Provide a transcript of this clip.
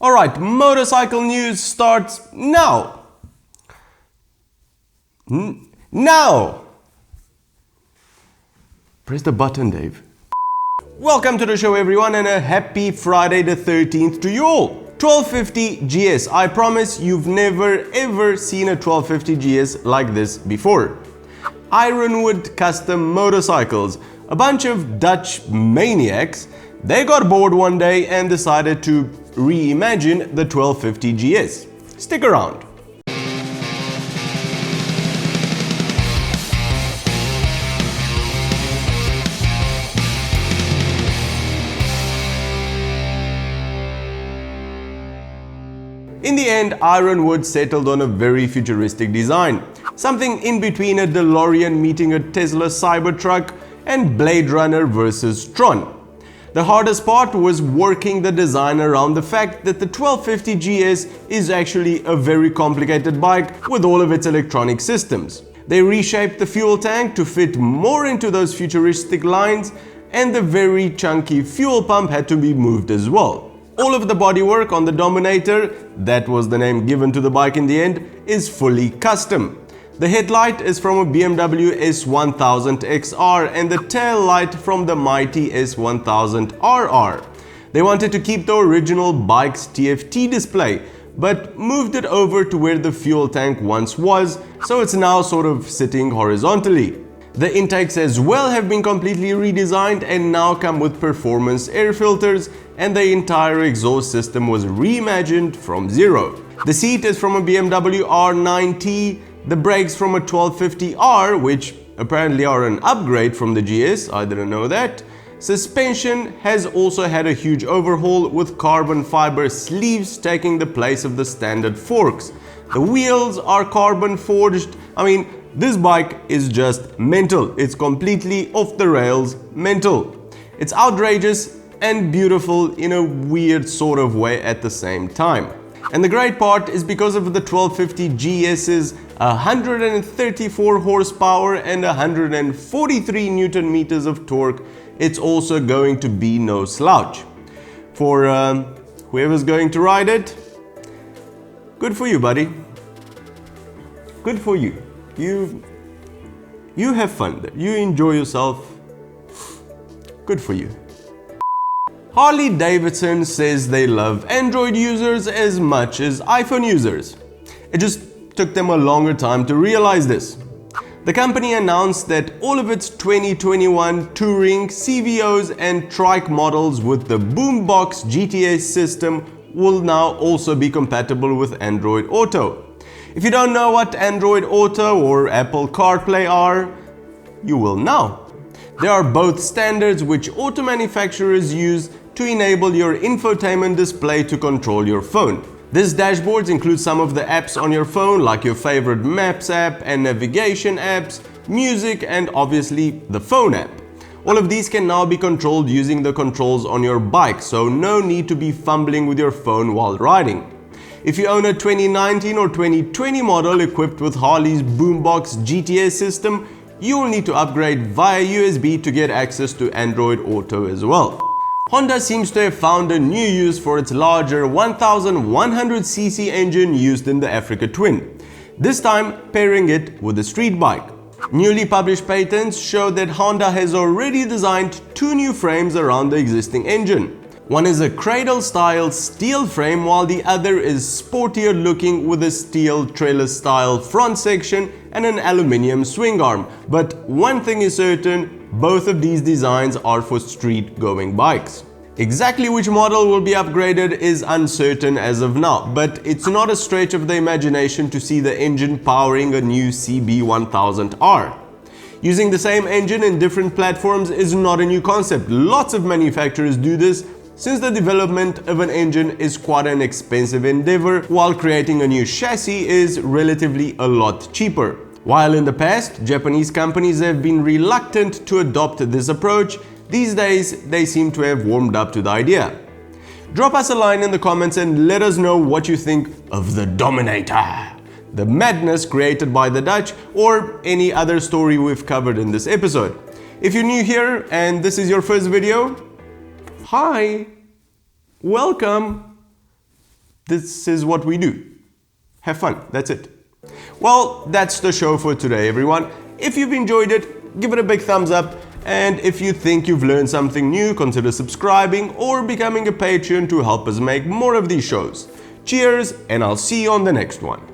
Alright, motorcycle news starts now. Now! Press the button, Dave. Welcome to the show, everyone, and a happy Friday the 13th to you all. 1250 GS. I promise you've never ever seen a 1250 GS like this before. Ironwood Custom Motorcycles. A bunch of Dutch maniacs, they got bored one day and decided to reimagine the 1250 GS. Stick around. In the end, Ironwood settled on a very futuristic design, something in between a DeLorean meeting a Tesla Cybertruck and Blade Runner versus Tron. The hardest part was working the design around the fact that the 1250 GS is actually a very complicated bike with all of its electronic systems. They reshaped the fuel tank to fit more into those futuristic lines, and the very chunky fuel pump had to be moved as well. All of the bodywork on the Dominator, that was the name given to the bike in the end, is fully custom. The headlight is from a BMW S1000 XR and the tail light from the mighty S1000 RR. They wanted to keep the original bike's TFT display, but moved it over to where the fuel tank once was, so it's now sort of sitting horizontally. The intakes as well have been completely redesigned and now come with performance air filters, and the entire exhaust system was reimagined from zero. The seat is from a BMW R9T, the brakes from a 1250R, which apparently are an upgrade from the GS, I didn't know that. Suspension has also had a huge overhaul with carbon fiber sleeves taking the place of the standard forks. The wheels are carbon forged. This bike is just mental. It's completely off the rails mental. It's outrageous and beautiful in a weird sort of way at the same time. And the great part is because of the 1250 GS's 134 horsepower and 143 Newton meters of torque, it's also going to be no slouch. For whoever's going to ride it, good for you, buddy. Good for you. You have fun. You enjoy yourself. Good for you. Harley Davidson says they love Android users as much as iPhone users. It just took them a longer time to realize this. The company announced that all of its 2021 Touring, CVOs and Trike models with the Boombox GTS system will now also be compatible with Android Auto. If you don't know what Android Auto or Apple CarPlay are, you will now. They are both standards which auto manufacturers use to enable your infotainment display to control your phone. These dashboards include some of the apps on your phone, like your favorite Maps app and navigation apps, music, and obviously the phone app. All of these can now be controlled using the controls on your bike, so no need to be fumbling with your phone while riding. If you own a 2019 or 2020 model equipped with Harley's Boombox GTS system, you will need to upgrade via USB to get access to Android Auto as well. Honda seems to have found a new use for its larger 1100cc engine used in the Africa Twin, this time pairing it with a street bike. Newly published patents show that Honda has already designed two new frames around the existing engine. One is a cradle-style steel frame, while the other is sportier looking with a steel trailer-style front section and an aluminium swing arm. But one thing is certain, both of these designs are for street-going bikes. Exactly which model will be upgraded is uncertain as of now, but it's not a stretch of the imagination to see the engine powering a new CB1000R. Using the same engine in different platforms is not a new concept. Lots of manufacturers do this, since the development of an engine is quite an expensive endeavor, while creating a new chassis is relatively a lot cheaper. While in the past, Japanese companies have been reluctant to adopt this approach, these days they seem to have warmed up to the idea. Drop us a line in the comments and let us know what you think of the Dominator, the madness created by the Dutch, or any other story we've covered in this episode. If you're new here and this is your first video, hi, welcome. This is what we do. Have fun, that's it. Well, that's the show for today, everyone. If you've enjoyed it, give it a big thumbs up. And if you think you've learned something new, consider subscribing or becoming a patron to help us make more of these shows. Cheers, and I'll see you on the next one.